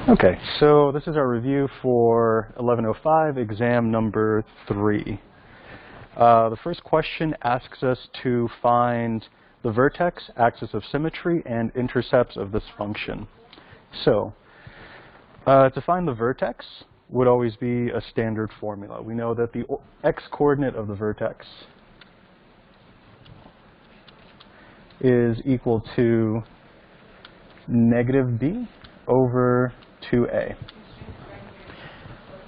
Okay, so this is our review for 1105, exam number 3. The first question asks us to find the vertex, axis of symmetry, and intercepts of this function. So, to find the vertex would always be a standard formula. We know that the x-coordinate of the vertex is equal to negative b over 2a.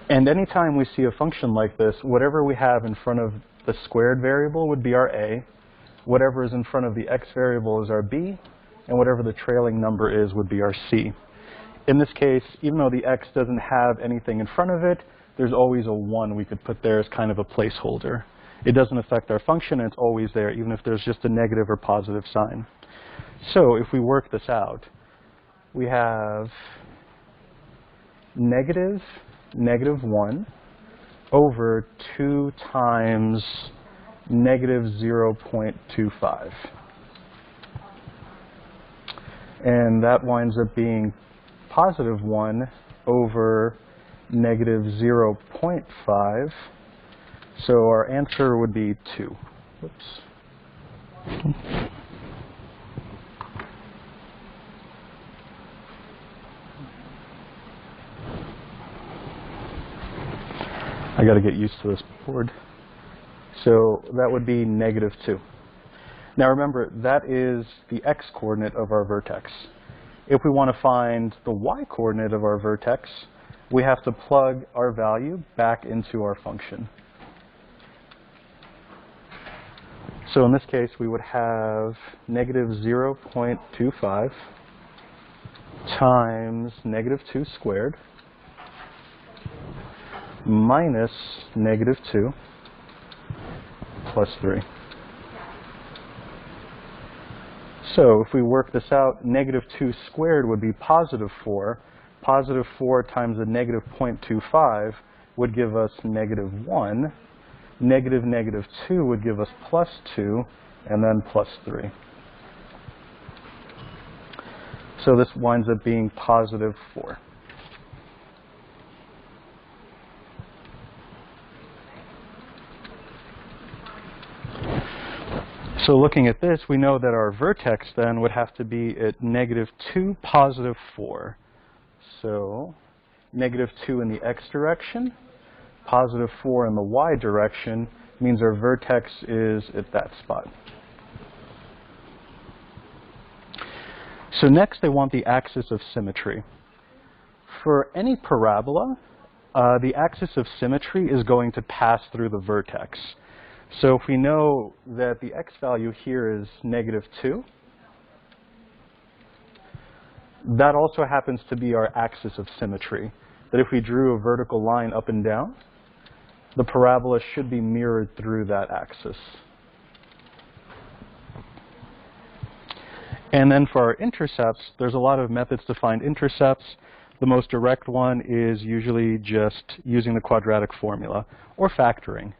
And anytime we see a function like this, whatever we have in front of the squared variable would be our a, whatever is in front of the x variable is our b, and whatever the trailing number is would be our c. In this case, even though the x doesn't have anything in front of it, there's always a 1 we could put there as kind of a placeholder. It doesn't affect our function, and it's always there, even if there's just a negative or positive sign. So if we work this out, we have negative 1 over 2 times negative 0.25. And that winds up being positive 1 over negative 0.5. So our answer would be 2. Whoops. I got to get used to this board. So that would be negative 2. Now remember, that is the x-coordinate of our vertex. If we want to find the y-coordinate of our vertex, we have to plug our value back into our function. So in this case, we would have negative 0.25 times negative 2 squared minus negative 2 plus 3. So if we work this out, negative 2 squared would be positive 4. Positive 4 times a negative 0.25 would give us negative 1. Negative 2 would give us plus 2, and then plus 3. So this winds up being positive 4. So looking at this, we know that our vertex then would have to be at negative 2, positive 4. So negative 2 in the x direction, positive 4 in the y direction means our vertex is at that spot. So next they want the axis of symmetry. For any parabola, the axis of symmetry is going to pass through the vertex. So if we know that the x value here is negative 2, that also happens to be our axis of symmetry. That if we drew a vertical line up and down, the parabola should be mirrored through that axis. And then for our intercepts, there's a lot of methods to find intercepts. The most direct one is usually just using the quadratic formula or factoring.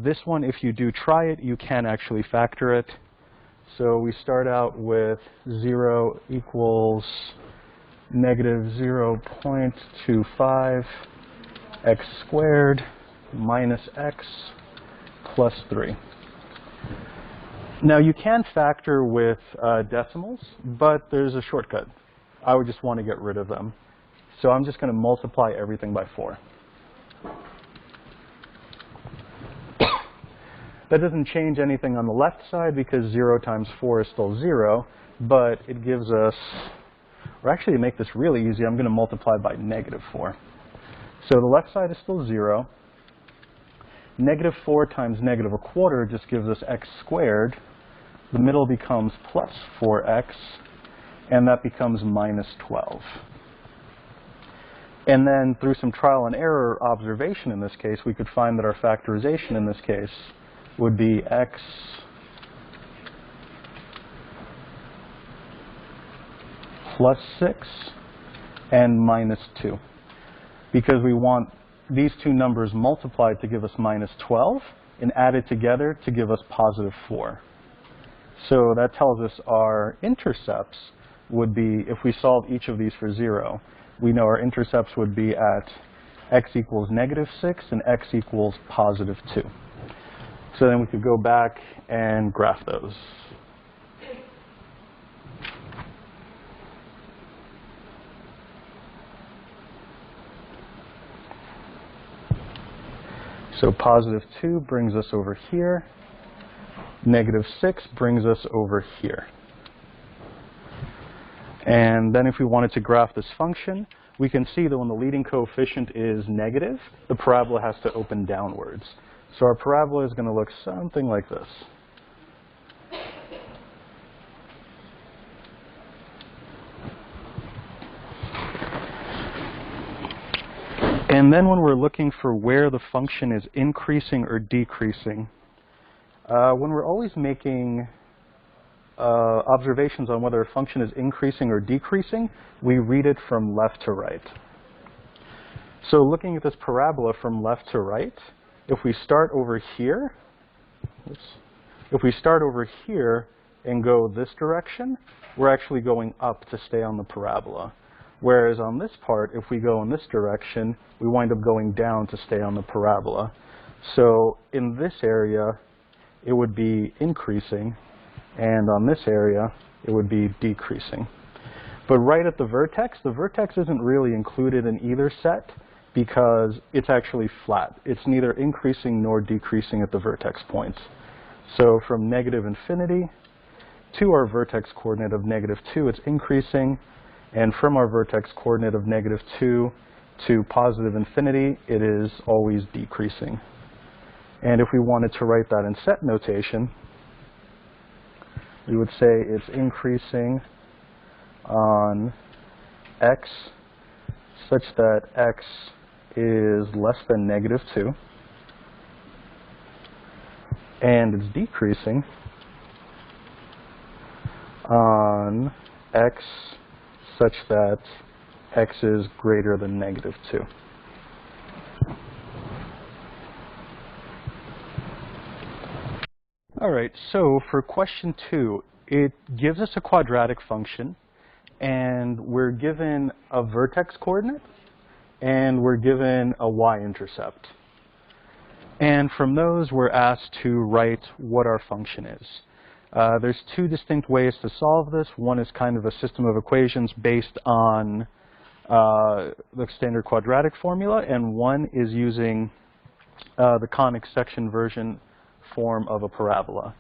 This one, if you do try it, you can actually factor it. So we start out with 0 equals negative 0.25 x squared minus x plus 3. Now you can factor with decimals, but there's a shortcut. I would just want to get rid of them. So I'm just going to multiply everything by 4. That doesn't change anything on the left side because 0 times 4 is still 0, but it gives us, or actually to make this really easy, I'm going to multiply by negative 4. So the left side is still 0. Negative 4 times negative a quarter just gives us x squared. The middle becomes plus 4x, and that becomes minus 12. And then through some trial and error observation in this case, we could find that our factorization in this case would be x plus 6 and minus 2. Because we want these two numbers multiplied to give us minus 12 and added together to give us positive 4. So that tells us our intercepts would be, if we solve each of these for 0, we know our intercepts would be at x equals -6 and x equals +2. So then we could go back and graph those. So +2 brings us over here. -6 brings us over here. And then if we wanted to graph this function, we can see that when the leading coefficient is negative, the parabola has to open downwards. So our parabola is going to look something like this. And then when we're looking for where the function is increasing or decreasing, when we're always making observations on whether a function is increasing or decreasing, we read it from left to right. So looking at this parabola from left to right, if we start over here, and go this direction, we're actually going up to stay on the parabola. Whereas on this part, if we go in this direction, we wind up going down to stay on the parabola. So in this area, it would be increasing, and on this area, it would be decreasing. But right at the vertex isn't really included in either set because it's actually flat. It's neither increasing nor decreasing at the vertex points. So from -infinity to our vertex coordinate of -2, it's increasing. And from our vertex coordinate of -2 to +infinity, it is always decreasing. And if we wanted to write that in set notation, we would say it's increasing on x such that x is less than -2, and it's decreasing on x such that x is greater than -2. All right, so for question 2, it gives us a quadratic function, and we're given a vertex coordinate, and we're given a y-intercept. And from those, we're asked to write what our function is. There's two distinct ways to solve this. One is kind of a system of equations based on the standard quadratic formula, and one is using the conic section version form of a parabola.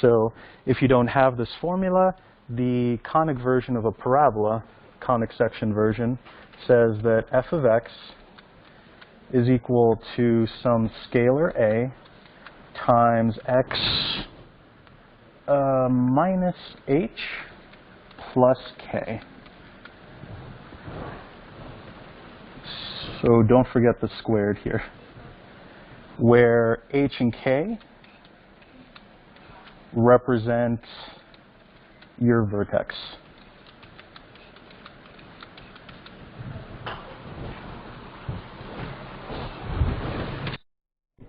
So if you don't have this formula, the conic version of a parabola, conic section version, says that f of x is equal to some scalar a times x minus h plus k. So don't forget the squared here, where h and k represent your vertex.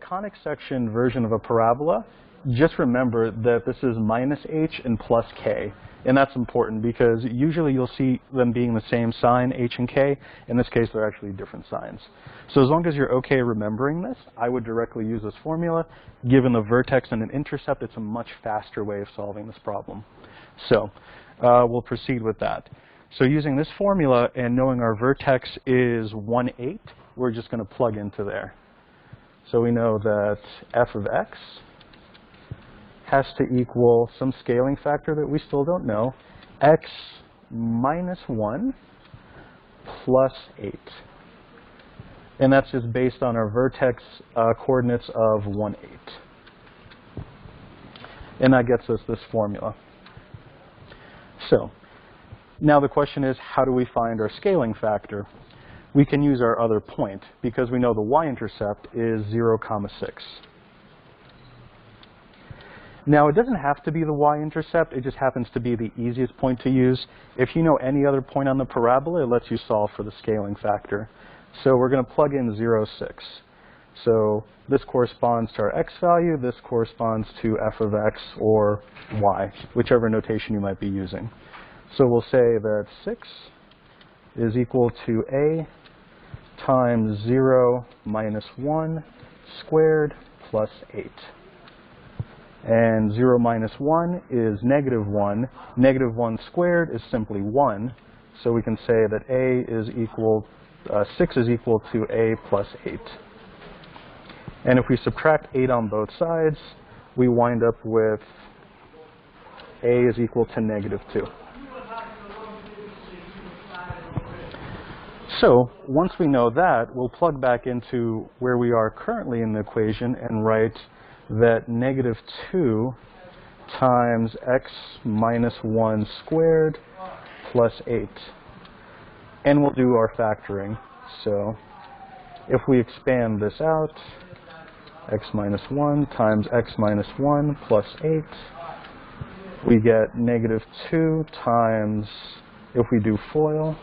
Conic section version of a parabola, just remember that this is minus h and plus k. And that's important because usually you'll see them being the same sign, h and k. In this case, they're actually different signs. So as long as you're okay remembering this, I would directly use this formula. Given the vertex and an intercept, it's a much faster way of solving this problem. So we'll proceed with that. So using this formula and knowing our vertex is 1,8, we're just going to plug into there. So we know that f of x has to equal some scaling factor that we still don't know, x minus 1 plus 8. And that's just based on our vertex coordinates of 1,8. And that gets us this formula. So now the question is, how do we find our scaling factor? We can use our other point because we know the y-intercept is 0,6. Now, it doesn't have to be the y-intercept. It just happens to be the easiest point to use. If you know any other point on the parabola, it lets you solve for the scaling factor. So we're going to plug in 0,6. So this corresponds to our x value. This corresponds to f of x or y, whichever notation you might be using. So we'll say that 6 is equal to a times 0 minus 1 squared plus 8. And 0 minus 1 is negative 1. Negative 1 squared is simply 1. So we can say that a is equal, 6 is equal to a plus 8. And if we subtract 8 on both sides, we wind up with a is equal to negative 2. So once we know that, we'll plug back into where we are currently in the equation and write that negative 2 times x minus 1 squared plus 8. And we'll do our factoring. So if we expand this out, x minus 1 times x minus 1 plus 8, we get negative 2 times, if we do FOIL,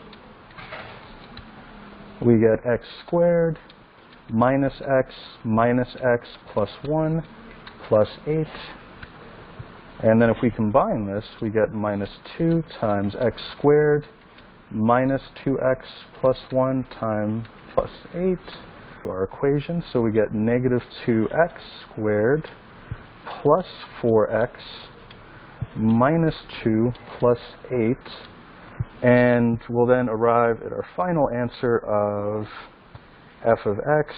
we get x squared minus x plus 1 plus 8. And then if we combine this, we get minus 2 times x squared minus 2x plus 1 times plus 8 to our equation. So we get negative 2x squared plus 4x minus 2 plus 8. And we'll then arrive at our final answer of f of x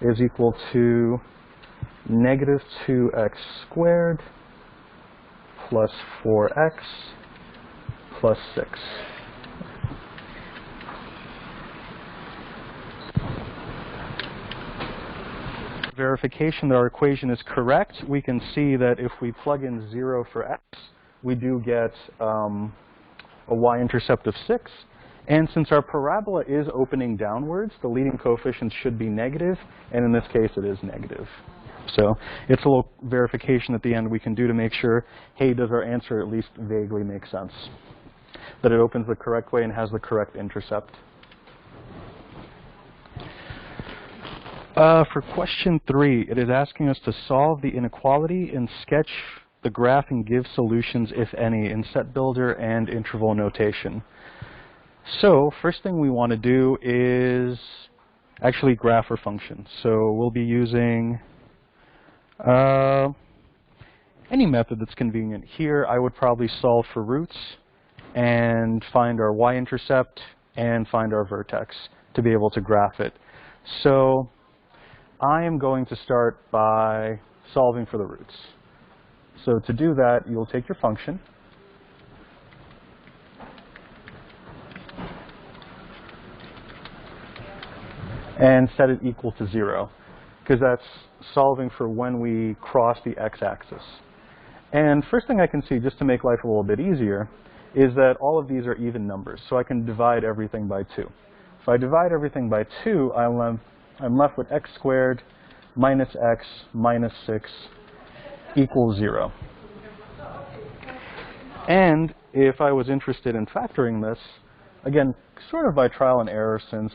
is equal to negative 2x squared plus 4x plus 6. Verification that our equation is correct, we can see that if we plug in 0 for x, we do get a y-intercept of 6. And since our parabola is opening downwards, the leading coefficient should be negative, and in this case it is negative. So it's a little verification at the end we can do to make sure, hey, does our answer at least vaguely make sense? That it opens the correct way and has the correct intercept. For question 3, it is asking us to solve the inequality and sketch the graph and give solutions, if any, in set builder and interval notation. So first thing we want to do is actually graph our function. So we'll be using any method that's convenient. Here I would probably solve for roots and find our y-intercept and find our vertex to be able to graph it. So I am going to start by solving for the roots. So to do that, you'll take your function and set it equal to 0, because that's solving for when we cross the x-axis. And first thing I can see, just to make life a little bit easier, is that all of these are even numbers, so I can divide everything by 2. If I divide everything by 2, I'm left with x squared minus x minus 6 equals 0. And if I was interested in factoring this, again, sort of by trial and error, since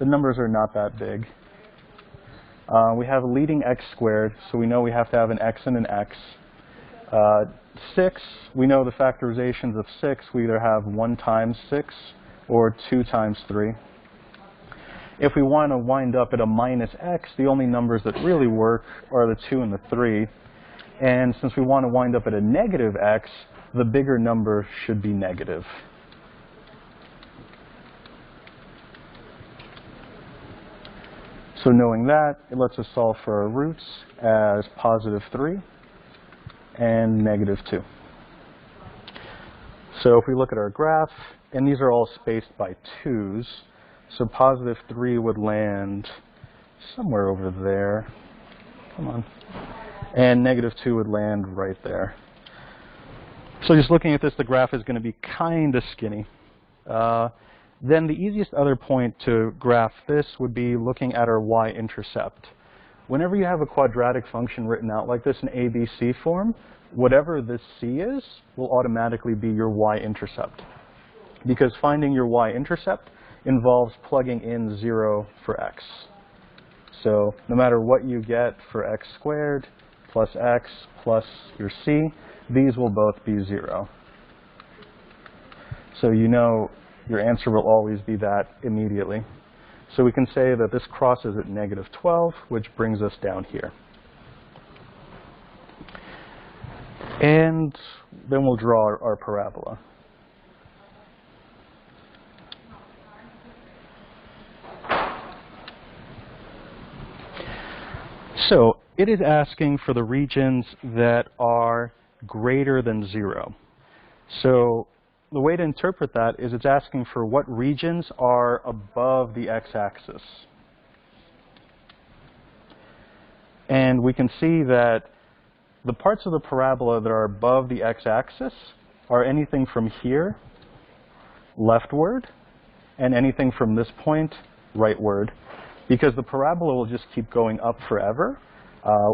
the numbers are not that big, we have a leading x squared, so we know we have to have an x and an x. 6, we know the factorizations of 6, we either have 1 times 6 or 2 times 3. If we want to wind up at a minus x, the only numbers that really work are the 2 and the 3. And since we want to wind up at a negative x, the bigger number should be negative. So knowing that, it lets us solve for our roots as positive 3 and negative 2. So if we look at our graph, and these are all spaced by 2s, so positive 3 would land somewhere over there. Come on. And negative 2 would land right there. So just looking at this, the graph is going to be kind of skinny. Then the easiest other point to graph this would be looking at our y-intercept. Whenever you have a quadratic function written out like this in ABC form, whatever this c is will automatically be your y-intercept. Because finding your y-intercept involves plugging in 0 for x. So no matter what you get for x squared plus x plus your c, these will both be 0. So you know your answer will always be that immediately. So we can say that this crosses at -12, which brings us down here. And then we'll draw our parabola. So it is asking for the regions that are greater than 0. So the way to interpret that is it's asking for what regions are above the x-axis. And we can see that the parts of the parabola that are above the x-axis are anything from here, leftward, and anything from this point, rightward, because the parabola will just keep going up forever,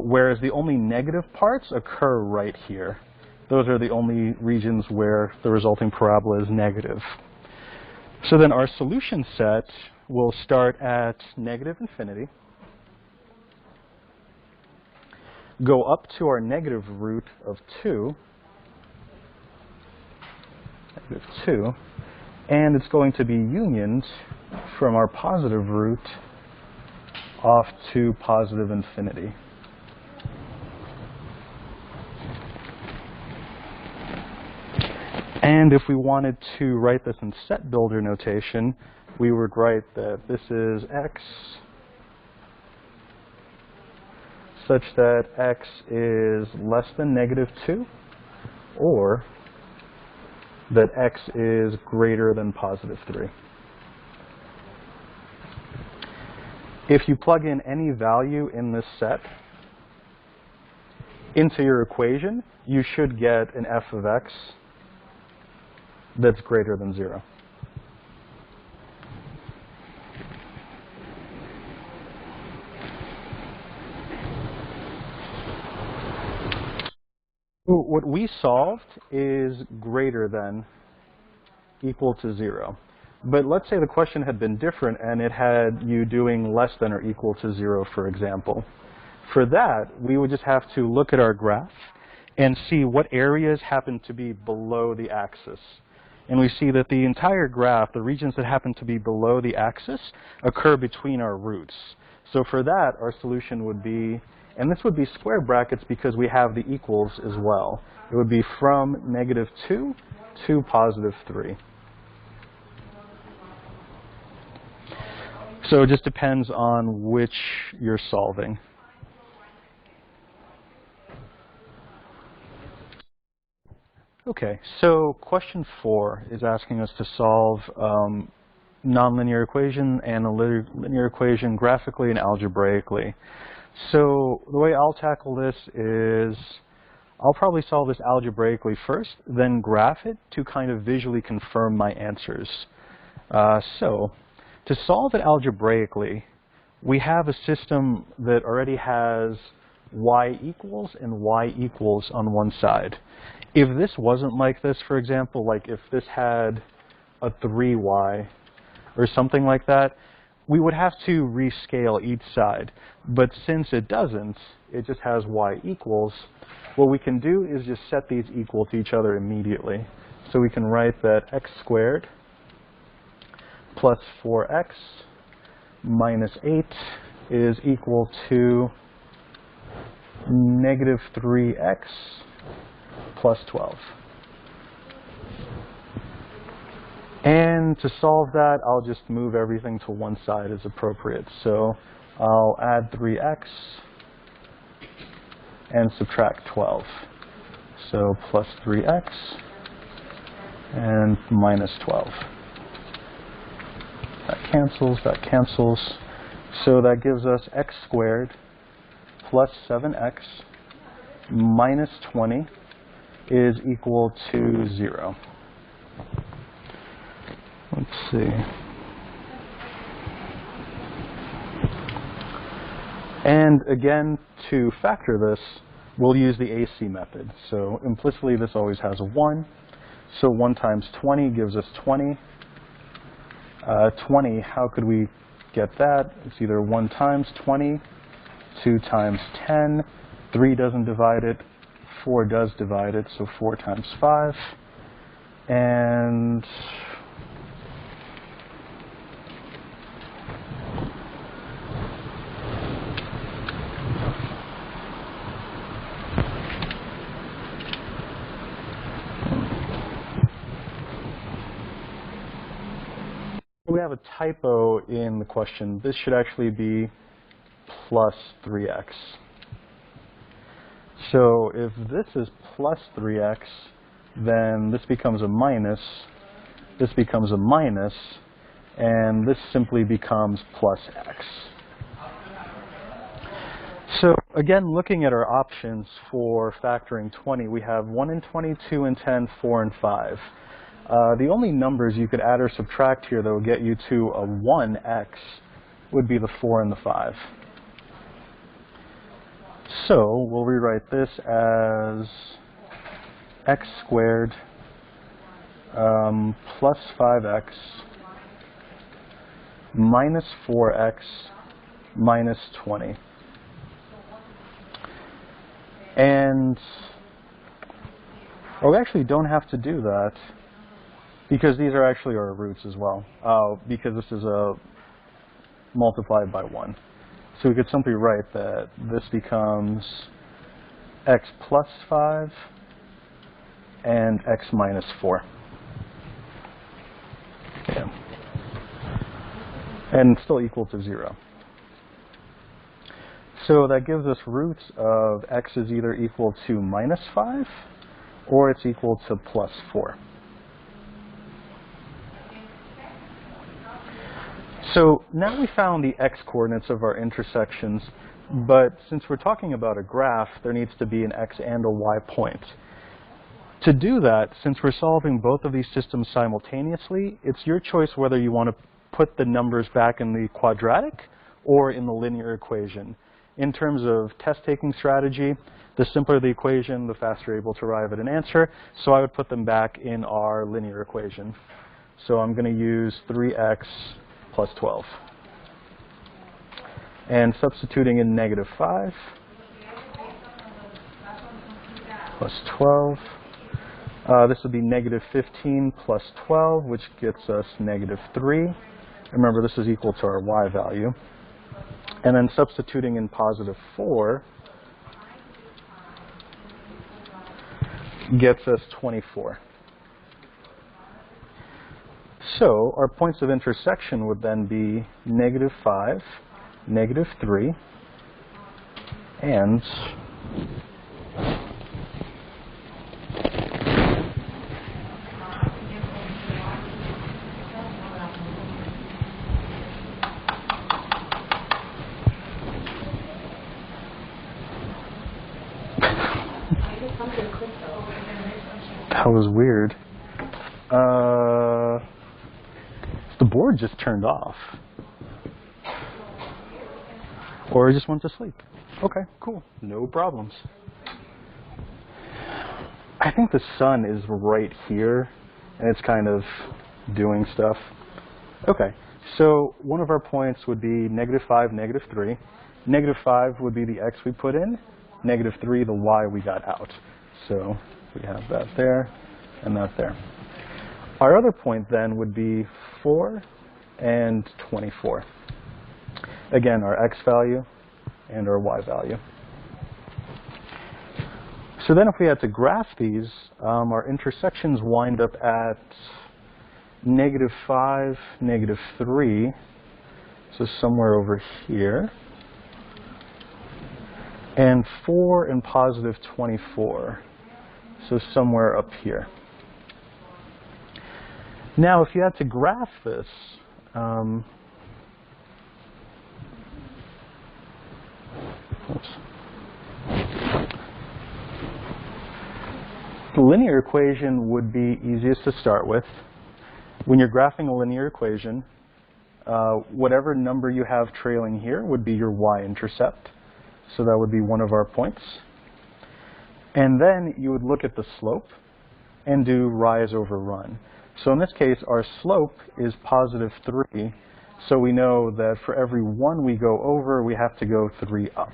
whereas the only negative parts occur right here. Those are the only regions where the resulting parabola is negative. So then our solution set will start at -infinity, go up to our negative root of 2, -2, and it's going to be unioned from our positive root off to positive infinity. And if we wanted to write this in set builder notation, we would write that this is x such that x is less than -2, or that x is greater than +3. If you plug in any value in this set into your equation, you should get an f of x that's greater than 0. What we solved is greater than equal to 0. But let's say the question had been different and it had you doing less than or equal to 0, for example. For that, we would just have to look at our graph and see what areas happen to be below the axis. And we see that the entire graph, the regions that happen to be below the axis, occur between our roots. So for that, our solution would be, and this would be square brackets because we have the equals as well. It would be from -2 to +3. So it just depends on which you're solving. Okay, so question 4 is asking us to solve nonlinear equation and a linear equation graphically and algebraically. So the way I'll tackle this is I'll probably solve this algebraically first, then graph it to kind of visually confirm my answers. So to solve it algebraically, we have a system that already has y equals and y equals on one side. If this wasn't like this, for example, like if this had a 3y or something like that, we would have to rescale each side. But since it doesn't, it just has y equals, what we can do is just set these equal to each other immediately. So we can write that x squared plus 4x minus 8 is equal to -3x plus 12. And to solve that, I'll just move everything to one side as appropriate. So I'll add 3x and subtract 12. So plus 3x and minus 12. That cancels. So that gives us x squared plus 7x minus 20 is equal to 0. Let's see. And again, to factor this, we'll use the AC method. So implicitly, this always has a 1. So 1 times 20 gives us 20. 20, how could we get that? It's either 1 times 20, 2 times 10, 3 doesn't divide it, 4 does divide it, so 4 times 5. And we have a typo in the question. This should actually be plus 3x. So if this is plus 3x, then this becomes a minus, this becomes a minus, and this simply becomes plus x. So again, looking at our options for factoring 20, we have 1 and 20, 2 and 10, 4 and 5. The only numbers you could add or subtract here that would get you to a 1x would be the 4 and the 5. So we'll rewrite this as x squared plus 5x minus 4x minus 20. And we actually don't have to do that because these are actually our roots as well, because this is multiplied by 1. So we could simply write that this becomes x plus 5 and x minus 4. Yeah. And still equal to 0. So that gives us roots of x is either equal to minus 5 or it's equal to plus 4. So now we found the x-coordinates of our intersections, but since we're talking about a graph, there needs to be an x and a y point. To do that, since we're solving both of these systems simultaneously, it's your choice whether you want to put the numbers back in the quadratic or in the linear equation. In terms of test-taking strategy, the simpler the equation, the faster you're able to arrive at an answer, so I would put them back in our linear equation. So I'm going to use 3x plus 12. And substituting in negative 5 plus 12. This would be negative 15 plus 12, which gets us negative 3. Remember, this is equal to our y value. And then substituting in positive 4 gets us 24. So our points of intersection would then be negative 5, negative 3, and that was weird. The board just turned off. Or I just went to sleep. Okay, cool. No problems. I think the sun is right here, and it's kind of doing stuff. Okay, so one of our points would be negative 5, negative 3. Negative 5 would be the x we put in. Negative 3, the y we got out. So we have that there and that there. Our other point then would be 4 and 24. Again, our x value and our y value. So then if we had to graph these, our intersections wind up at negative 5, negative 3, so somewhere over here, and 4 and positive 24, so somewhere up here. Now, if you had to graph this, the linear equation would be easiest to start with. When you're graphing a linear equation, whatever number you have trailing here would be your y-intercept. So that would be one of our points. And then you would look at the slope and do rise over run. So in this case, our slope is positive 3. So we know that for every 1 we go over, we have to go 3 up.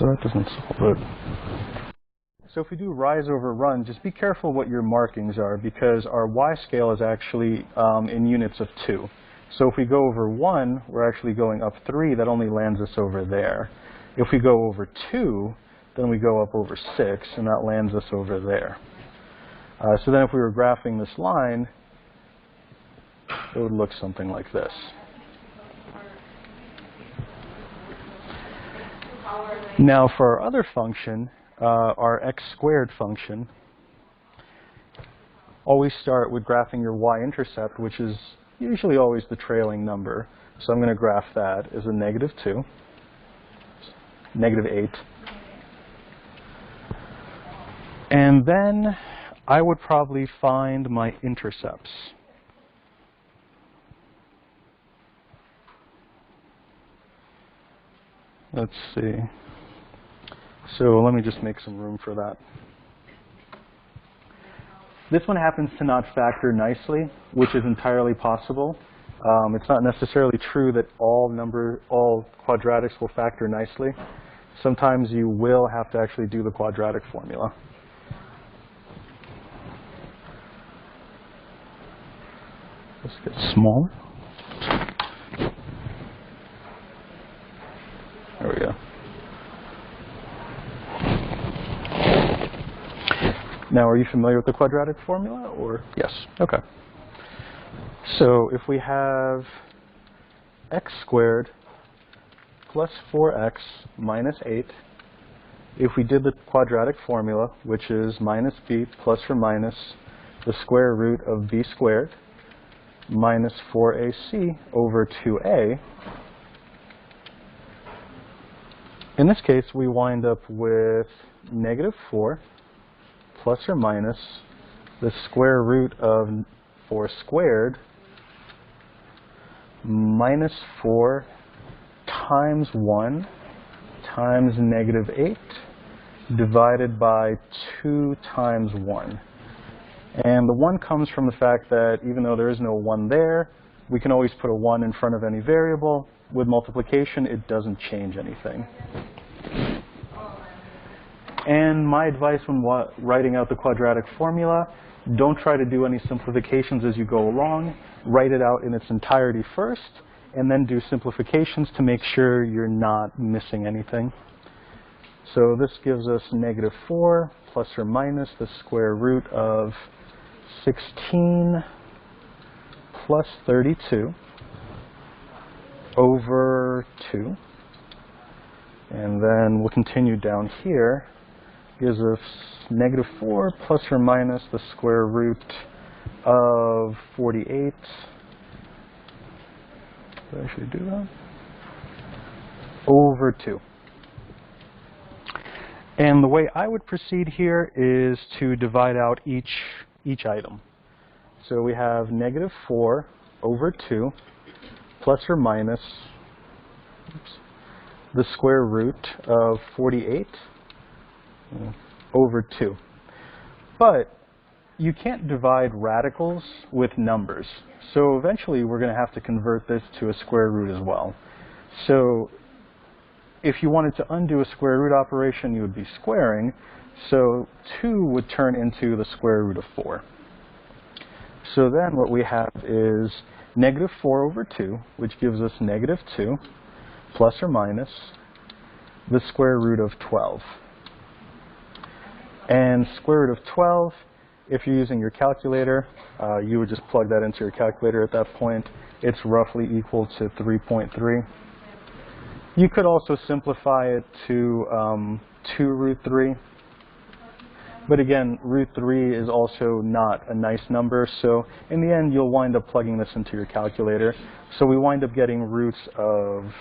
so that doesn't solve it. So if we do rise over run, just be careful what your markings are, because our y scale is actually in units of 2. So if we go over 1, we're actually going up 3. That only lands us over there. If we go over 2, then we go up over 6, and that lands us over there. So then if we were graphing this line, it would look something like this. Now for our other function, our x squared function, always start with graphing your y-intercept, which is usually always the trailing number. So I'm going to graph that as a -2, -8. And then I would probably find my intercepts. Let's see. So let me just make some room for that. This one happens to not factor nicely, which is entirely possible. It's not necessarily true that all quadratics will factor nicely. Sometimes you will have to actually do the quadratic formula. Let's get smaller. There we go. Now, are you familiar with the quadratic formula, or? Yes, okay. So if we have x squared plus 4x minus 8, if we did the quadratic formula, which is minus b plus or minus the square root of b squared minus 4ac over 2a, in this case, we wind up with -4 plus or minus the square root of 4 squared minus 4 times 1 times -8 divided by 2 times 1. And the 1 comes from the fact that even though there is no 1 there, we can always put a 1 in front of any variable. With multiplication, it doesn't change anything. And my advice when writing out the quadratic formula, don't try to do any simplifications as you go along. Write it out in its entirety first, and then do simplifications to make sure you're not missing anything. So this gives us -4 plus or minus the square root of 16 plus 32 over 2. And then we'll continue down here. Gives us -4 plus or minus the square root of 48. Did I actually do that? Over 2. And the way I would proceed here is to divide out each item. So we have -4 over 2 plus or minus the square root of 48 over 2. But you can't divide radicals with numbers. So eventually we're going to have to convert this to a square root as well. So if you wanted to undo a square root operation, you would be squaring. So 2 would turn into the square root of 4. So then what we have is -4 over 2, which gives us -2 plus or minus the square root of 12. And square root of 12, if you're using your calculator, you would just plug that into your calculator at that point. It's roughly equal to 3.3. You could also simplify it to 2 root 3. But again, root 3 is also not a nice number, so in the end you'll wind up plugging this into your calculator. So we wind up getting roots of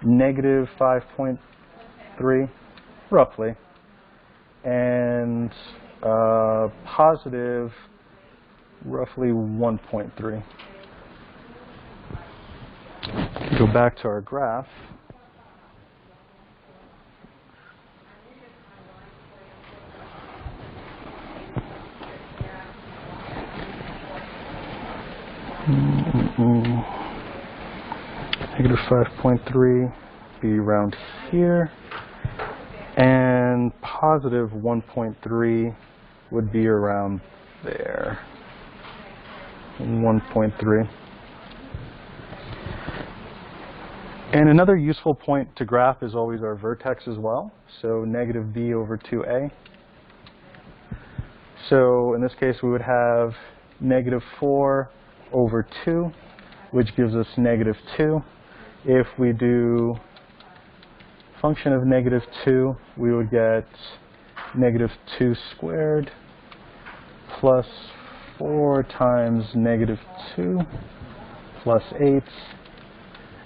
-5.3, roughly, and positive roughly 1.3. Go back to our graph. -5.3 be around here, and positive 1.3 would be around there. 1.3. And another useful point to graph is always our vertex as well. So negative b over 2a. So in this case, we would have negative 4 over 2, which gives us negative 2. If we do function of negative 2, we would get negative 2 squared plus 4 times negative 2 plus 8.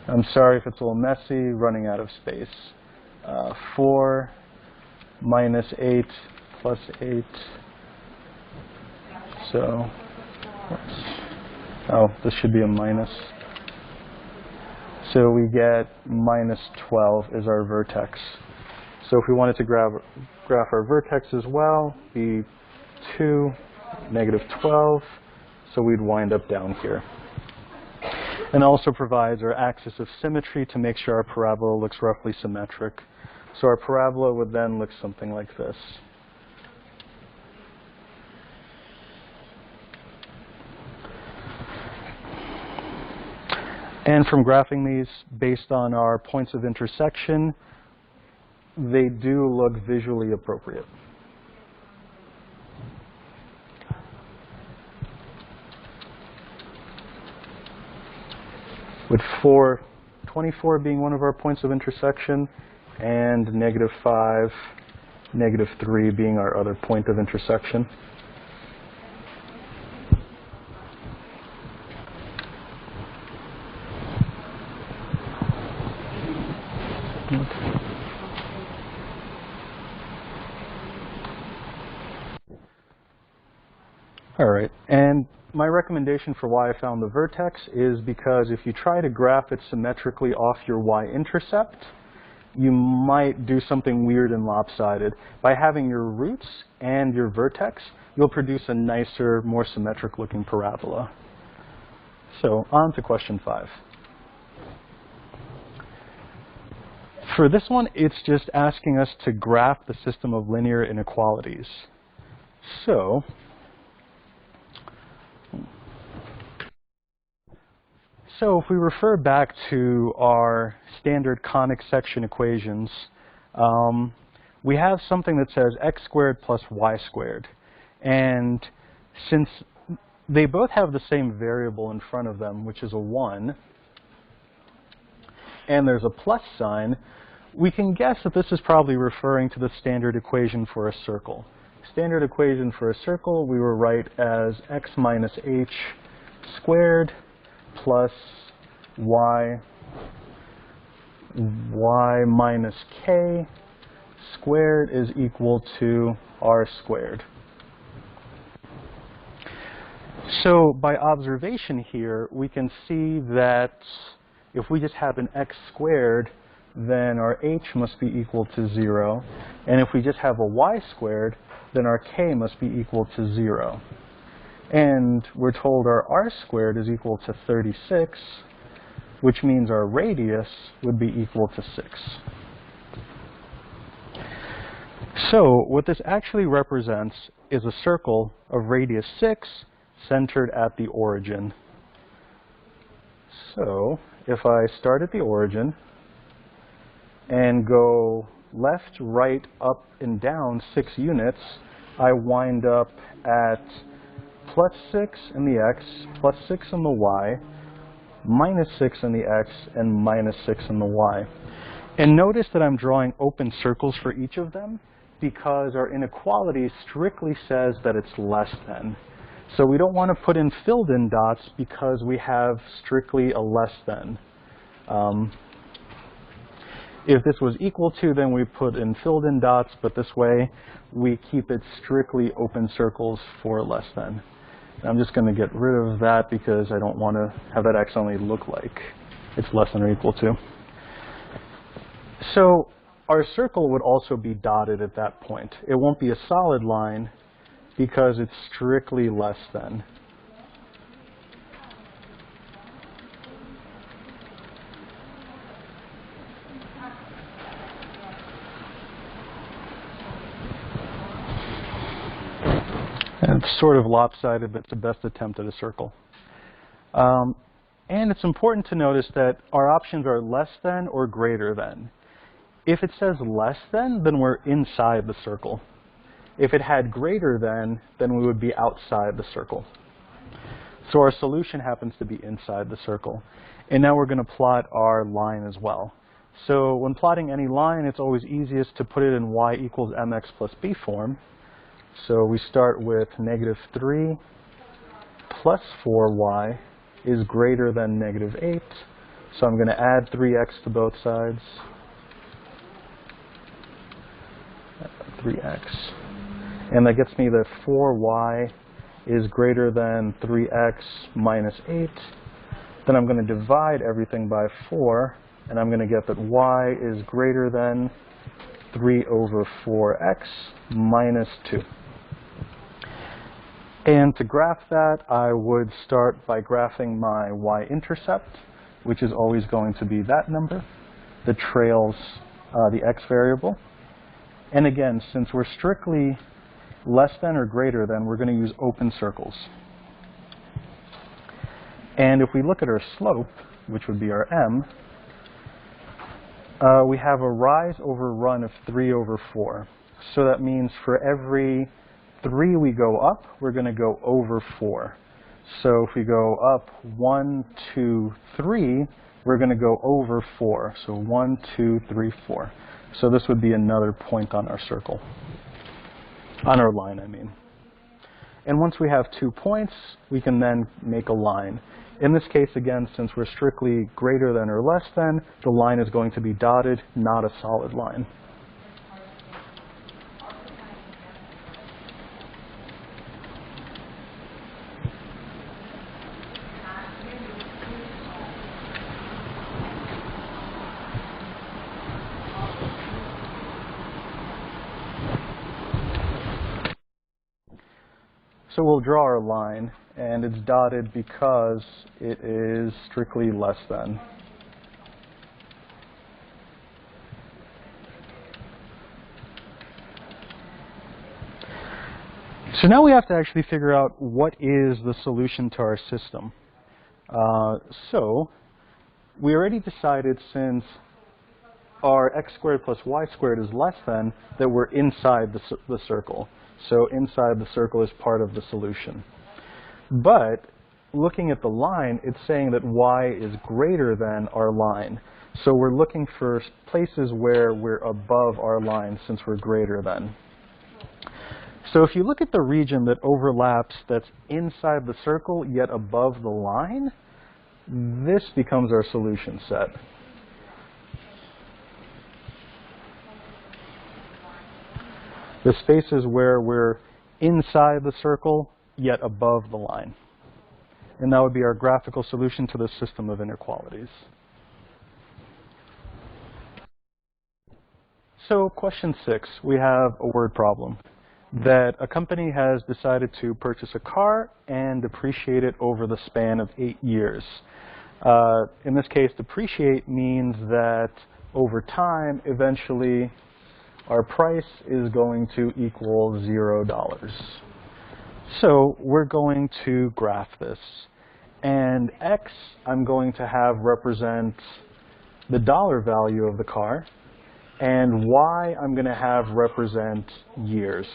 I'm sorry if it's a little messy, running out of space. 4 minus 8 plus 8. So, oh, this should be a minus. So we get minus 12 is our vertex. So if we wanted to graph our vertex as well, be 2, negative 12, so we'd wind up down here. And also provides our axis of symmetry to make sure our parabola looks roughly symmetric. So our parabola would then look something like this. And from graphing these based on our points of intersection, they do look visually appropriate. With 24 being one of our points of intersection, and negative 5, negative 3 being our other point of intersection. All right, and my recommendation for why I found the vertex is because if you try to graph it symmetrically off your y-intercept, you might do something weird and lopsided. By having your roots and your vertex, you'll produce a nicer, more symmetric looking parabola. So on to question 5. For this one, it's just asking us to graph the system of linear inequalities. So if we refer back to our standard conic section equations, we have something that says x squared plus y squared. And since they both have the same variable in front of them, which is a 1, and there's a plus sign, we can guess that this is probably referring to the standard equation for a circle. Standard equation for a circle we will write as x minus h squared plus y minus k squared is equal to r squared. So by observation here, we can see that if we just have an x squared, then our h must be equal to 0. And if we just have a y squared, then our k must be equal to 0. And we're told our r squared is equal to 36, which means our radius would be equal to 6. So what this actually represents is a circle of radius 6 centered at the origin. So if I start at the origin and go left, right, up, and down 6 units, I wind up at plus 6 in the x, plus 6 in the y, minus 6 in the x, and minus 6 in the y. And notice that I'm drawing open circles for each of them because our inequality strictly says that it's less than. So we don't want to put in filled in dots because we have strictly a less than. If this was equal to, then we put in filled in dots, but this way we keep it strictly open circles for less than. I'm just going to get rid of that because I don't want to have that accidentally look like it's less than or equal to. So our circle would also be dotted at that point. It won't be a solid line because it's strictly less than. It's sort of lopsided, but it's the best attempt at a circle. And it's important to notice that our options are less than or greater than. If it says less than, then we're inside the circle. If it had greater than, then we would be outside the circle. So our solution happens to be inside the circle. And now we're going to plot our line as well. So when plotting any line, it's always easiest to put it in y equals mx plus b form. So we start with -3 plus 4y is greater than -8. So I'm going to add 3x to both sides. 3x. And that gets me that 4y is greater than 3x minus 8. Then I'm going to divide everything by 4, and I'm going to get that y is greater than 3 over 4x minus 2. And to graph that, I would start by graphing my y-intercept, which is always going to be that number that trails the x variable. And again, since we're strictly less than or greater than, we're going to use open circles. And if we look at our slope, which would be our m, we have a rise over run of 3 over 4. So that means for every 3 we go up, we're going to go over 4. So if we go up 1, 2, 3, we're going to go over 4. So 1, 2, 3, 4. So this would be another point on our circle. On our line, I mean. And once we have 2 points, we can then make a line. In this case, again, since we're strictly greater than or less than, the line is going to be dotted, not a solid line. So we'll draw our line, and it's dotted because it is strictly less than. So now we have to actually figure out what is the solution to our system. So we already decided, since our x squared plus y squared is less than, that we're inside the circle. So inside the circle is part of the solution. But looking at the line, it's saying that y is greater than our line. So we're looking for places where we're above our line, since we're greater than. So if you look at the region that overlaps that's inside the circle yet above the line, this becomes our solution set. The spaces where we're inside the circle, yet above the line. And that would be our graphical solution to the system of inequalities. So question 6, we have a word problem. That a company has decided to purchase a car and depreciate it over the span of 8 years. In this case, depreciate means that over time, eventually, our price is going to equal $0. So we're going to graph this. And x I'm going to have represent the dollar value of the car. And y I'm going to have represent years.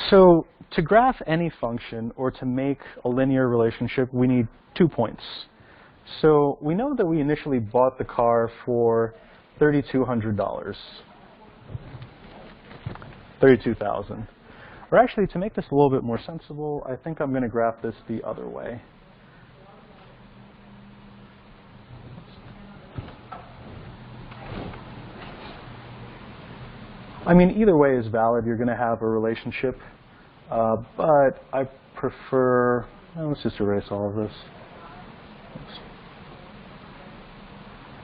So to graph any function or to make a linear relationship, we need 2 points. So we know that we initially bought the car for $3,200, $32,000. Or actually, to make this a little bit more sensible, I think I'm going to graph this the other way. I mean, either way is valid. You're going to have a relationship. But I prefer, well, let's just erase all of this.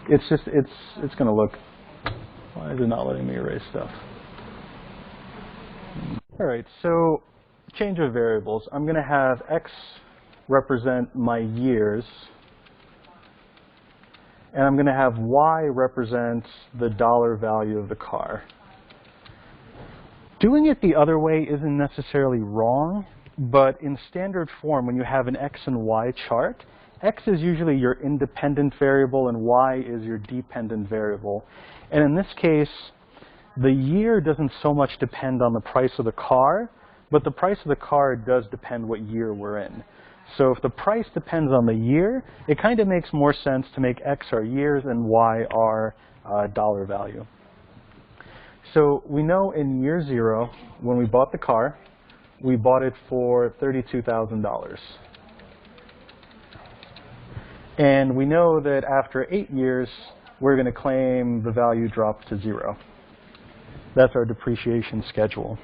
It's just, it's going to look, why is it not letting me erase stuff? All right, so change of variables. I'm going to have x represent my years, and I'm going to have y represent the dollar value of the car. Doing it the other way isn't necessarily wrong, but in standard form, when you have an X and Y chart, X is usually your independent variable and Y is your dependent variable. And in this case, the year doesn't so much depend on the price of the car, but the price of the car does depend what year we're in. So if the price depends on the year, it kind of makes more sense to make X our years and Y our dollar value. So we know in year 0, when we bought the car, we bought it for $32,000. And we know that after 8 years, we're going to claim the value dropped to 0. That's our depreciation schedule.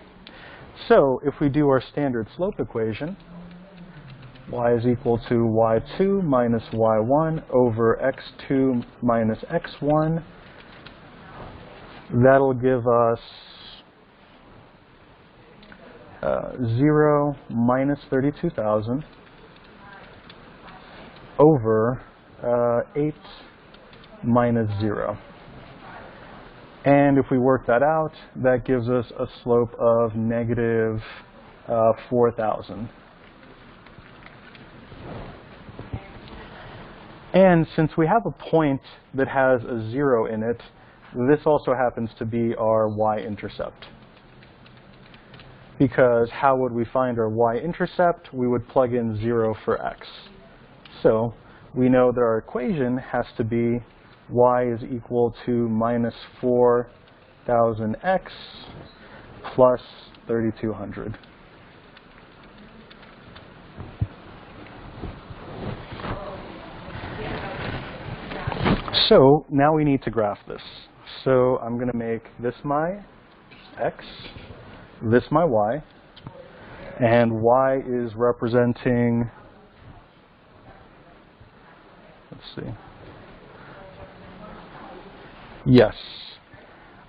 So if we do our standard slope equation, y is equal to y2 minus y1 over x2 minus x1, that'll give us 0 minus 32,000 over 8 minus 0. And if we work that out, that gives us a slope of negative 4,000. And since we have a point that has a 0 in it, this also happens to be our y-intercept. Because how would we find our y-intercept? We would plug in 0 for x. So we know that our equation has to be y is equal to minus 4,000x plus 3,200. So now we need to graph this. So I'm going to make this my x, this my y, and y is representing, let's see, yes.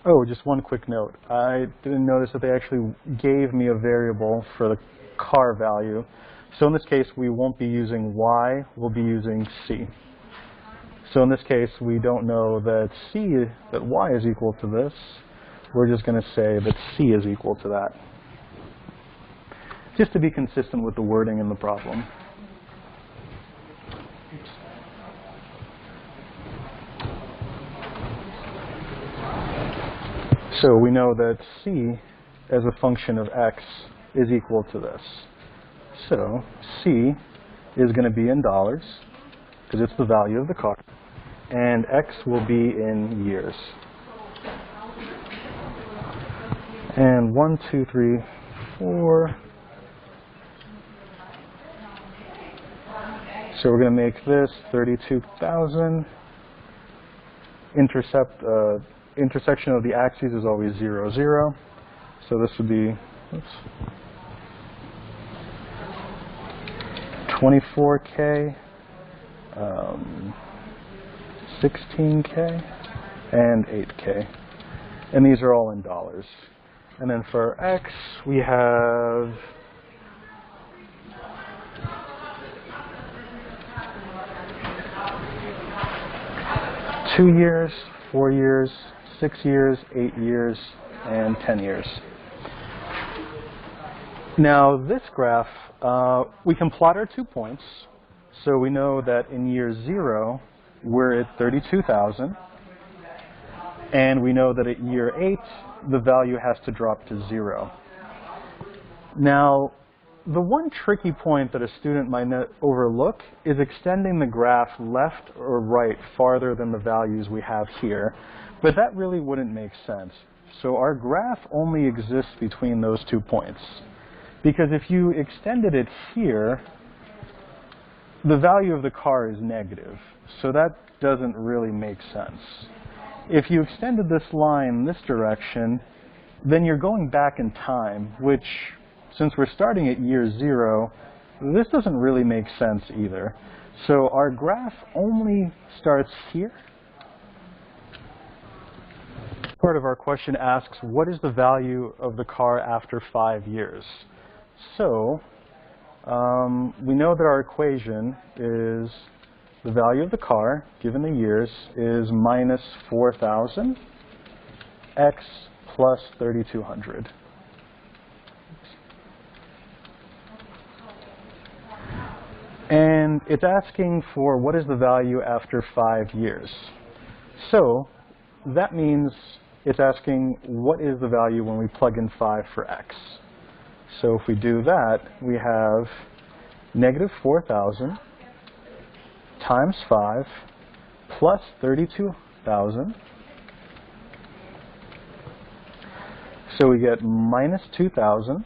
Oh, just one quick note. I didn't notice that they actually gave me a variable for the car value. So in this case, we won't be using y, we'll be using c. So in this case, we don't know that that y is equal to this. We're just going to say that c is equal to that, just to be consistent with the wording in the problem. So we know that c, as a function of x, is equal to this. So c is going to be in dollars, because it's the value of the car, and x will be in years. And 1, 2, 3, 4. So we're going to make this 32,000. Intersection of the axes is always 0, 0. So this would be 24K, 16K, and 8K. And these are all in dollars. And then for x, we have (2 years, 4 years, 6 years, 8 years, and 10 years. Now this graph, we can plot our 2 points. So we know that in year 0, we're at 32,000. And we know that at year 8, the value has to drop to 0. Now, the one tricky point that a student might overlook is extending the graph left or right farther than the values we have here. But that really wouldn't make sense. So our graph only exists between those 2 points. Because if you extended it here, the value of the car is negative. So that doesn't really make sense. If you extended this line this direction, then you're going back in time, which, since we're starting at year 0, this doesn't really make sense either. So our graph only starts here. Part of our question asks, what is the value of the car after 5 years? So we know that our equation is the value of the car, given the years, is minus 4,000 x plus 3,200. And it's asking for what is the value after 5 years. So that means it's asking what is the value when we plug in 5 for x. So if we do that, we have negative 4,000 times 5 plus 32,000. So we get minus 2,000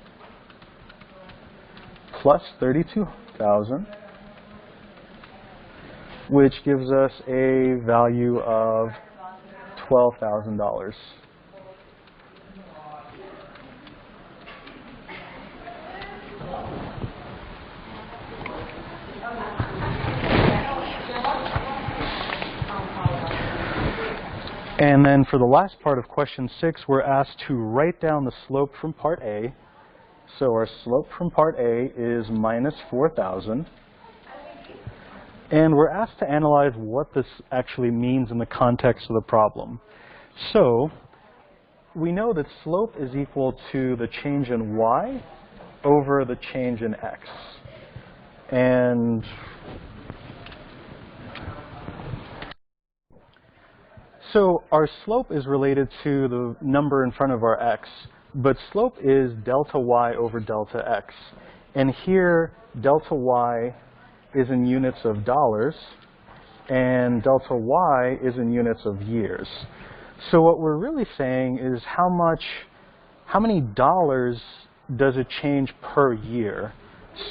plus 32,000, which gives us a value of $12,000. And then for the last part of question 6, we're asked to write down the slope from part A. So our slope from part A is minus 4,000. And we're asked to analyze what this actually means in the context of the problem. So we know that slope is equal to the change in y over the change in x. And so our slope is related to the number in front of our x, but slope is delta y over delta x. And here, delta y is in units of dollars, and delta y is in units of years. So what we're really saying is how many dollars does it change per year?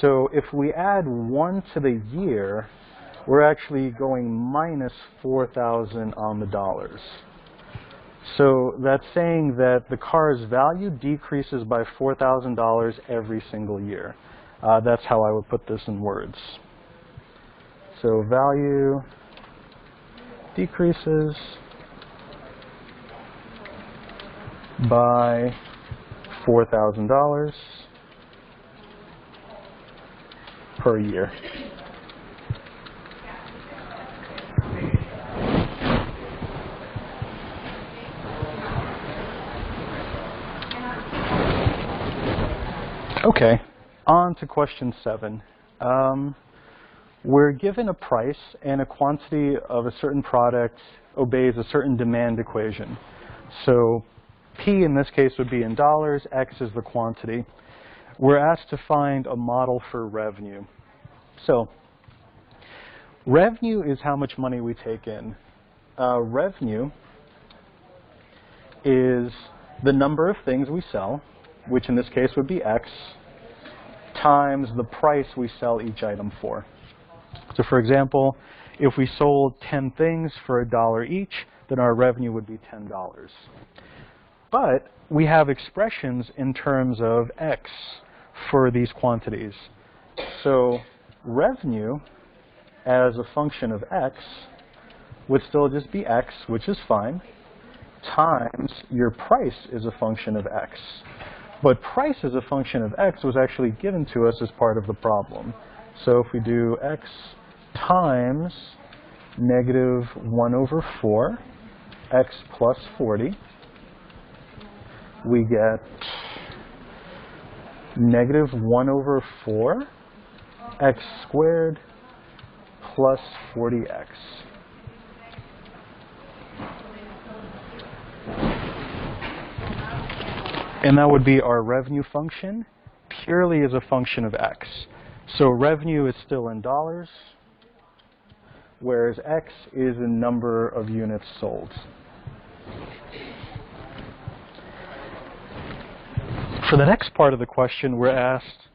So if we add 1 to the year, we're actually going minus 4,000 on the dollars. So that's saying that the car's value decreases by $4,000 every single year. That's how I would put this in words. So value decreases by $4,000 per year. Okay, on to question 7. We're given a price and a quantity of a certain product obeys a certain demand equation. So P in this case would be in dollars, X is the quantity. We're asked to find a model for revenue. So revenue is how much money we take in. Revenue is the number of things we sell, which in this case would be X, times the price we sell each item for. So for example, if we sold 10 things for $1 each, then our revenue would be $10. But we have expressions in terms of X for these quantities. So revenue as a function of X would still just be X, which is fine, times your price is a function of X. But price as a function of X was actually given to us as part of the problem. So if we do X times negative 1 over 4, X plus 40, we get negative 1 over 4, X squared plus 40X. And that would be our revenue function, purely as a function of X. So revenue is still in dollars, whereas X is the number of units sold. For the next part of the question, we're asked,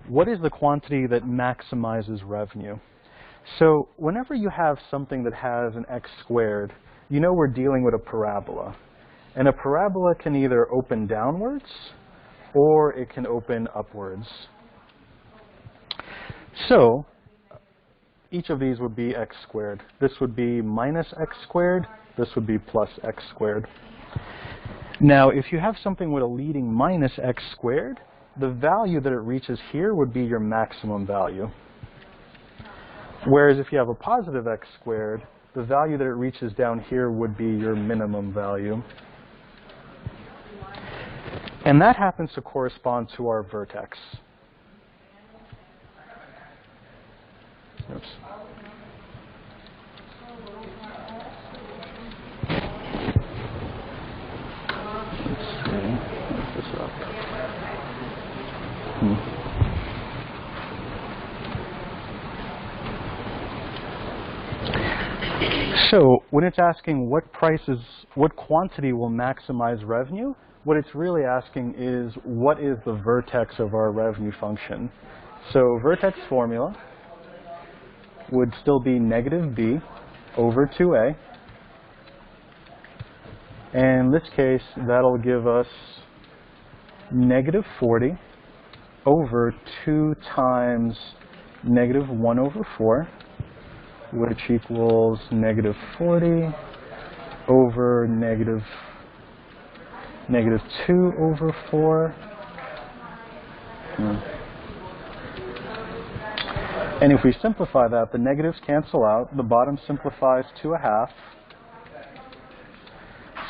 what is the quantity that maximizes revenue? So whenever you have something that has an X squared, you know we're dealing with a parabola. And a parabola can either open downwards or it can open upwards. So each of these would be X squared. This would be minus X squared. This would be plus X squared. Now, if you have something with a leading minus X squared, the value that it reaches here would be your maximum value. Whereas if you have a positive X squared, the value that it reaches down here would be your minimum value. And that happens to correspond to our vertex. So when it's asking what quantity will maximize revenue, what it's really asking is what is the vertex of our revenue function. So vertex formula would still be negative b over 2a. And in this case, that'll give us negative 40 over 2 times negative 1 over 4, which equals negative 40 over negative 2 over 4. And if we simplify that, the negatives cancel out. The bottom simplifies to a half.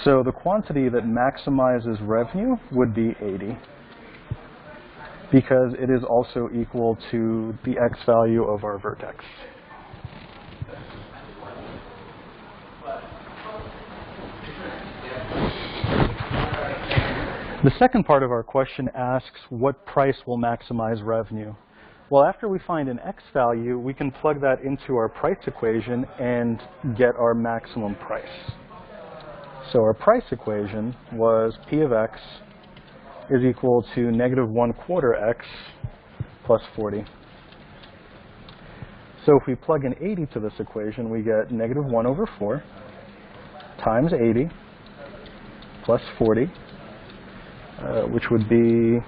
So the quantity that maximizes revenue would be 80, because it is also equal to the x value of our vertex. The second part of our question asks what price will maximize revenue. Well, after we find an x value, we can plug that into our price equation and get our maximum price. So our price equation was p of x is equal to negative 1/4 x plus 40. So if we plug in 80 to this equation, we get negative 1 over 4 times 80 plus 40, which would be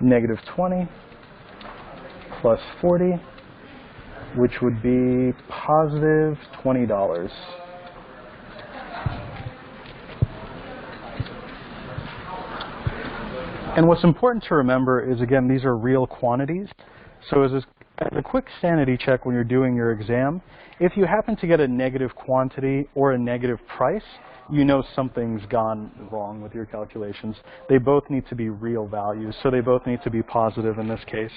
negative 20 plus 40, which would be positive $20. And what's important to remember is, again, these are real quantities. So as a quick sanity check when you're doing your exam, if you happen to get a negative quantity or a negative price, you know something's gone wrong with your calculations. They both need to be real values, so they both need to be positive in this case.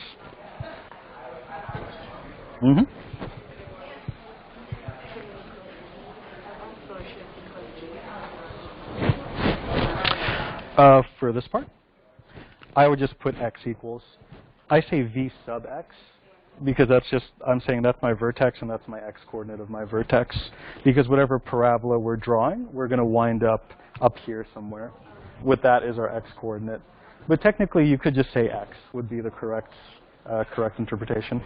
For this part, I would just put x equals. I say v sub x because I'm saying that's my vertex and that's my x coordinate of my vertex. Because whatever parabola we're drawing, we're going to wind up here somewhere. With that is our x coordinate. But technically, you could just say x would be the correct interpretation.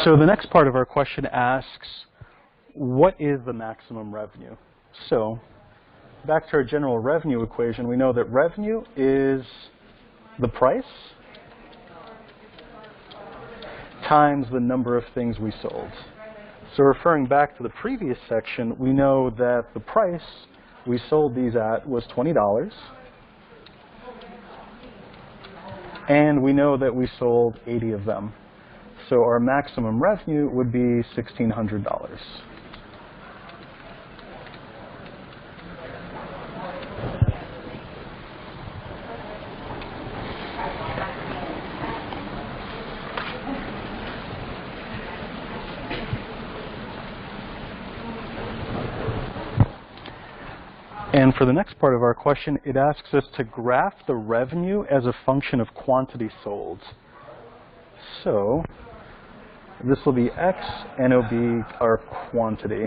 So the next part of our question asks, what is the maximum revenue? So back to our general revenue equation, we know that revenue is the price times the number of things we sold. So referring back to the previous section, we know that the price we sold these at was $20. And we know that we sold 80 of them. So our maximum revenue would be $1,600. And for the next part of our question, it asks us to graph the revenue as a function of quantity sold. So this will be x, and it'll be our quantity.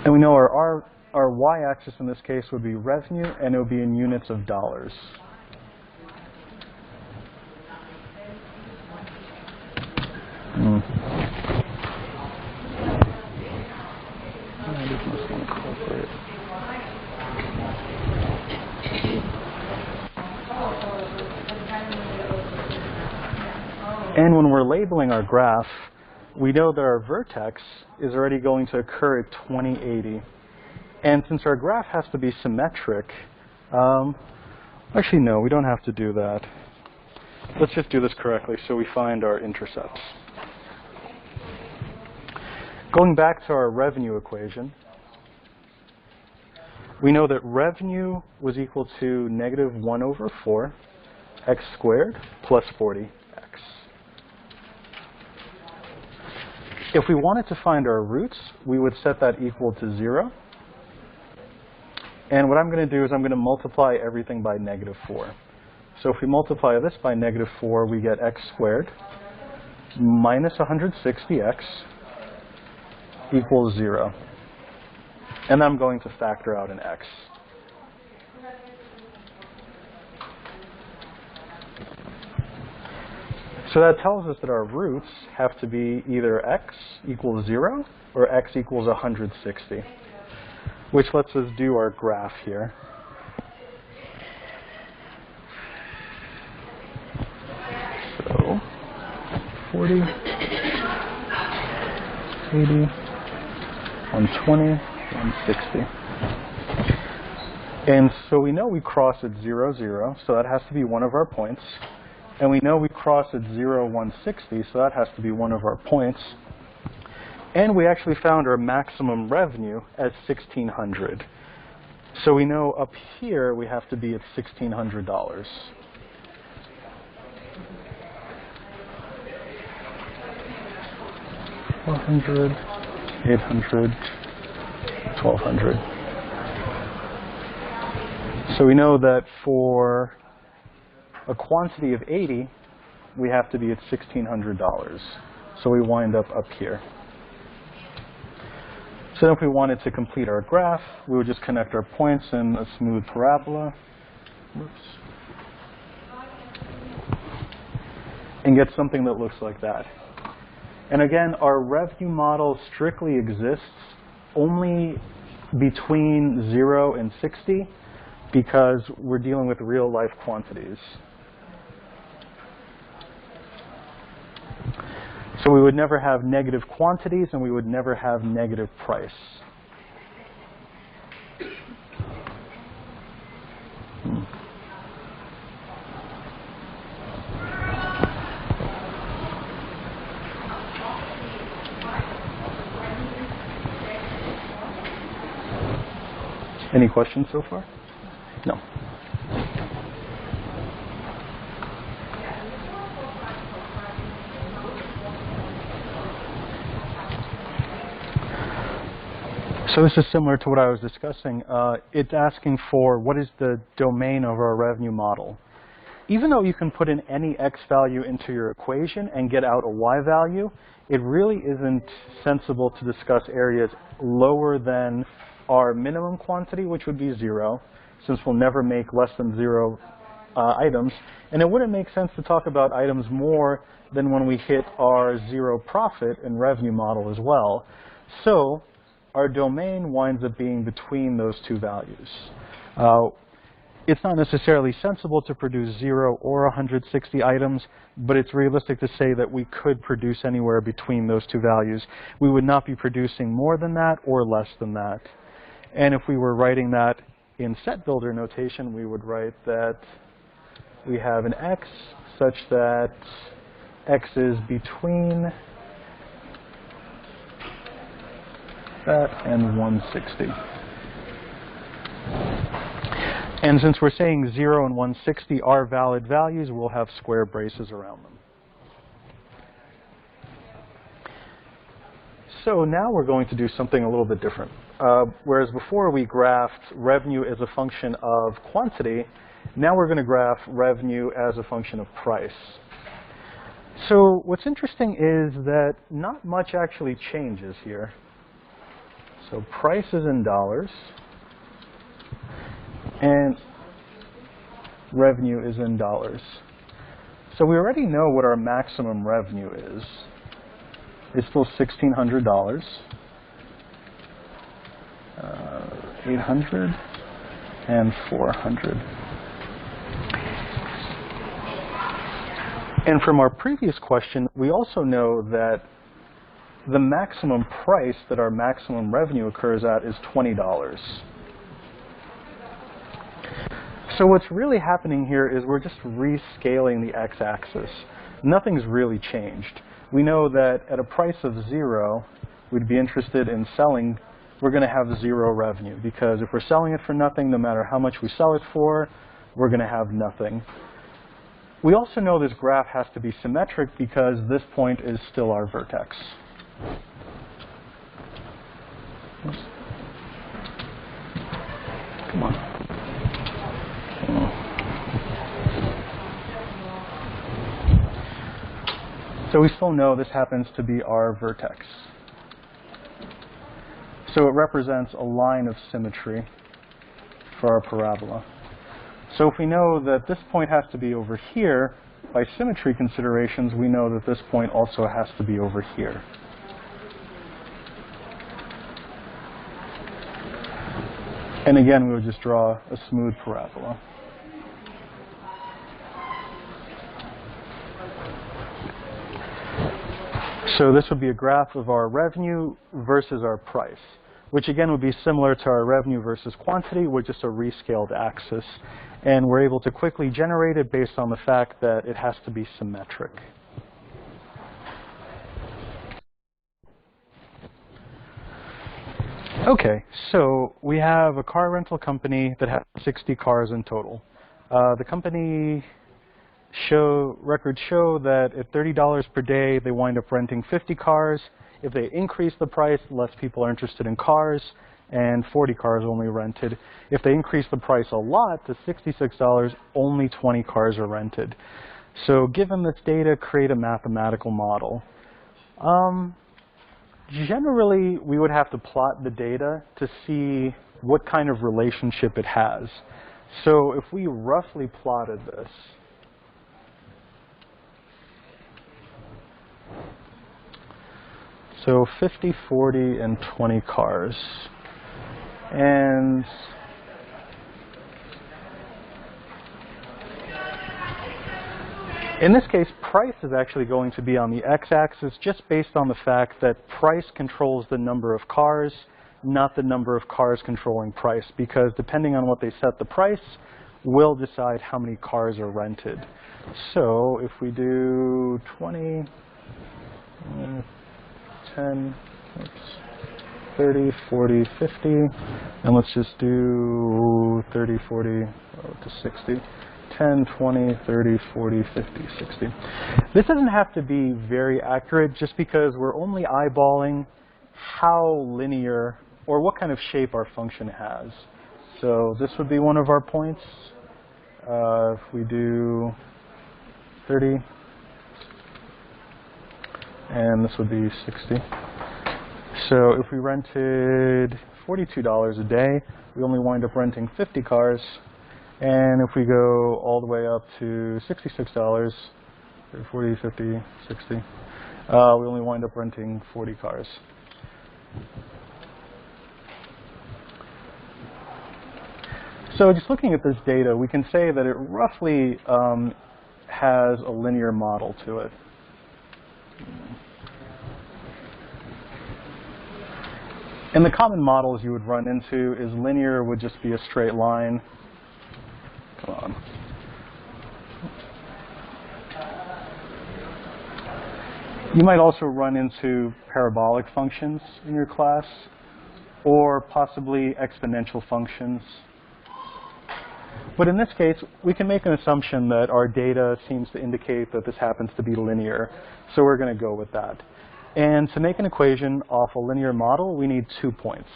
And we know our y-axis in this case would be revenue, and it would be in units of dollars. And when we're labeling our graph, we know that our vertex is already going to occur at 2080. And since our graph has to be symmetric, actually no, we don't have to do that. Let's just do this correctly so we find our intercepts. Going back to our revenue equation, we know that revenue was equal to negative 1 over 4 x squared plus 40x. If we wanted to find our roots, we would set that equal to 0. And what I'm going to do is I'm going to multiply everything by negative 4. So if we multiply this by negative 4, we get x squared minus 160x equals 0. And I'm going to factor out an x. So that tells us that our roots have to be either x equals 0 or x equals 160, which lets us do our graph here. So 40, 80, 120, 160. And so we know we cross at 0, 0, so that has to be one of our points. And we know we cross at 0, 160, so that has to be one of our points. And we actually found our maximum revenue as $1,600. So we know up here we have to be at $1,600. 400, 800, 1,200. So we know that for a quantity of 80, we have to be at $1,600. So we wind up here. So if we wanted to complete our graph, we would just connect our points in a smooth parabola. Oops. And get something that looks like that. And again, our revenue model strictly exists only between 0 and 60 because we're dealing with real life quantities. So we would never have negative quantities and we would never have negative price. Any questions so far? No. So this is similar to what I was discussing. It's asking for what is the domain of our revenue model. Even though you can put in any x value into your equation and get out a y value, it really isn't sensible to discuss areas lower than our minimum quantity, which would be 0, since we'll never make less than 0 items. And it wouldn't make sense to talk about items more than when we hit our 0 profit and revenue model as well. So our domain winds up being between those two values. It's not necessarily sensible to produce 0 or 160 items, but it's realistic to say that we could produce anywhere between those two values. We would not be producing more than that or less than that. And if we were writing that in set builder notation, we would write that we have an x such that x is between that and 160. And since we're saying 0 and 160 are valid values, we'll have square braces around them. So now we're going to do something a little bit different. Whereas before we graphed revenue as a function of quantity, now we're going to graph revenue as a function of price. So what's interesting is that not much actually changes here. So price is in dollars, and revenue is in dollars. So we already know what our maximum revenue is. It's still $1,600, 800, and 400. And from our previous question, we also know that the maximum price that our maximum revenue occurs at is $20. So what's really happening here is we're just rescaling the x-axis. Nothing's really changed. We know that at a price of 0, we'd be interested in selling, we're going to have 0 revenue, because if we're selling it for nothing, no matter how much we sell it for, we're going to have nothing. We also know this graph has to be symmetric because this point is still our vertex. Come on. So we still know this happens to be our vertex. So it represents a line of symmetry for our parabola. So if we know that this point has to be over here, by symmetry considerations, we know that this point also has to be over here. And again, we would just draw a smooth parabola. So this would be a graph of our revenue versus our price, which again would be similar to our revenue versus quantity with just a rescaled axis. And we're able to quickly generate it based on the fact that it has to be symmetric. Okay, so we have a car rental company that has 60 cars in total. The company records show that at $30 per day, they wind up renting 50 cars. If they increase the price, less people are interested in cars, and 40 cars only rented. If they increase the price a lot to $66, only 20 cars are rented. So given this data, create a mathematical model. Generally, we would have to plot the data to see what kind of relationship it has. So if we roughly plotted this, so 50, 40, and 20 cars. And in this case, price is actually going to be on the x-axis just based on the fact that price controls the number of cars, not the number of cars controlling price, because depending on what they set the price, will decide how many cars are rented. So if we do 20, 10, 30, 40, 50, and let's just do 30, 40 to 60. 10, 20, 30, 40, 50, 60. This doesn't have to be very accurate just because we're only eyeballing how linear or what kind of shape our function has. So this would be one of our points. If we do 30, and this would be 60. So if we rented $42 a day, we only wind up renting 50 cars. And if we go all the way up to $66, 40, 50, 60, we only wind up renting 40 cars. So just looking at this data, we can say that it roughly has a linear model to it. And the common models you would run into is linear would just be a straight line. Come on. You might also run into parabolic functions in your class, or possibly exponential functions. But in this case, we can make an assumption that our data seems to indicate that this happens to be linear, so we're going to go with that. And to make an equation off a linear model, we need 2 points.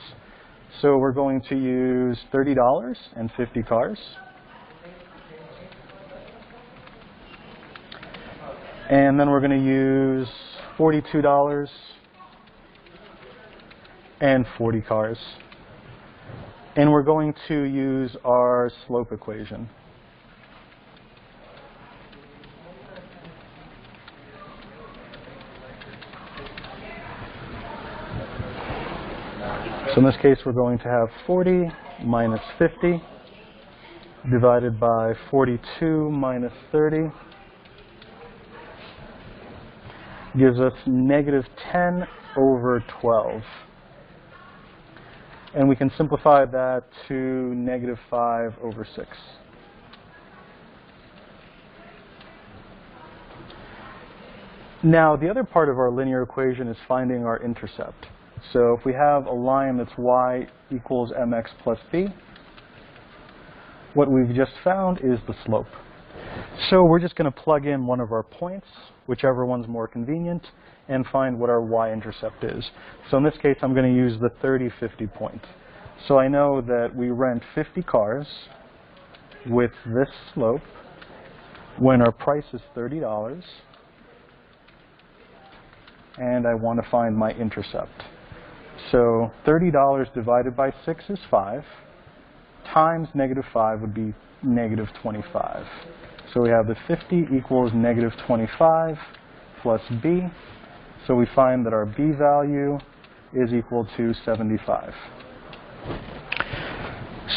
So we're going to use $30 and 50 cars. And then we're going to use $42 and 40 cars. And we're going to use our slope equation. So in this case, we're going to have 40 minus 50 divided by 42 minus 30. gives us negative 10 over 12. And we can simplify that to negative 5 over 6. Now, the other part of our linear equation is finding our intercept. So if we have a line that's y equals mx plus b, what we've just found is the slope. So we're just going to plug in one of our points, whichever one's more convenient, and find what our y-intercept is. So in this case, I'm going to use the 30-50 point. So I know that we rent 50 cars with this slope when our price is $30, and I want to find my intercept. So $30 divided by 6 is 5, times negative 5 would be negative 25. So we have the 50 equals negative 25 plus b. So we find that our b value is equal to 75.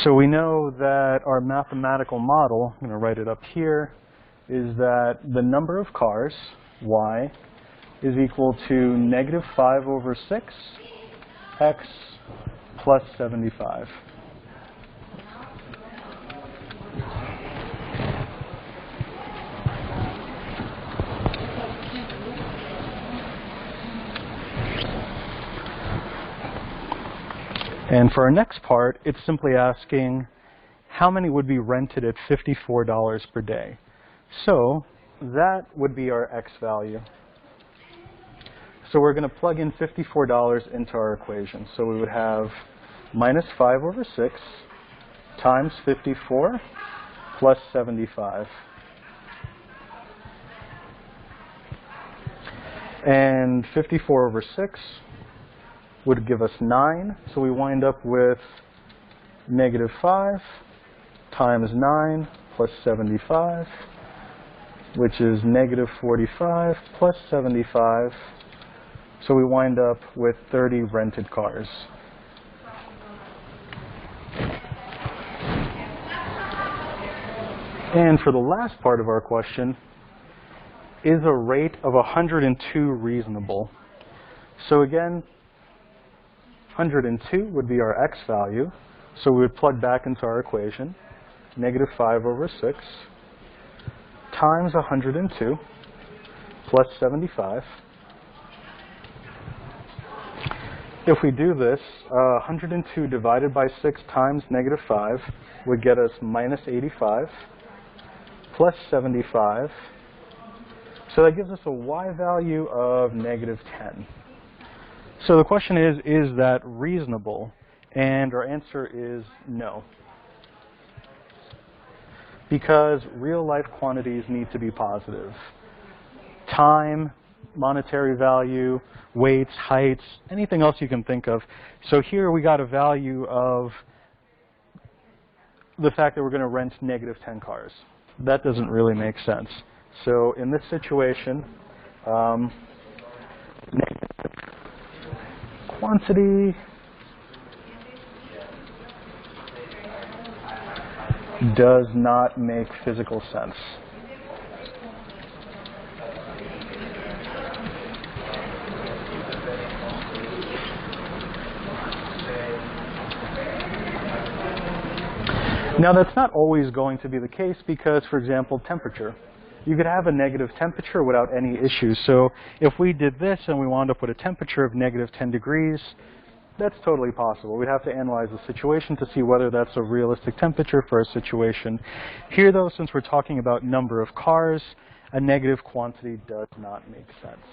So we know that our mathematical model, I'm going to write it up here, is that the number of cars, y, is equal to negative 5 over 6, x plus 75. And for our next part, it's simply asking how many would be rented at $54 per day. So that would be our x value. So we're going to plug in $54 into our equation. So we would have minus 5 over 6 times 54 plus 75. And 54 over 6 would give us 9. So we wind up with negative 5 times 9 plus 75, which is negative 45 plus 75. So we wind up with 30 rented cars. And for the last part of our question, is a rate of 102 reasonable? So again, 102 would be our x value. So we would plug back into our equation, negative 5 over 6 times 102 plus 75. If we do this, 102 divided by 6 times negative 5 would get us minus 85 plus 75. So that gives us a y value of negative 10. So the question is that reasonable? And our answer is no. Because real life quantities need to be positive. Time, monetary value, weights, heights, anything else you can think of. So here we got a value of the fact that we're going to rent negative 10 cars. That doesn't really make sense. So in this situation, negative quantity does not make physical sense. Now that's not always going to be the case because, for example, temperature. You could have a negative temperature without any issues. So if we did this and we wound up with a temperature of negative 10 degrees, that's totally possible. We'd have to analyze the situation to see whether that's a realistic temperature for a situation. Here, though, since we're talking about number of cars, a negative quantity does not make sense.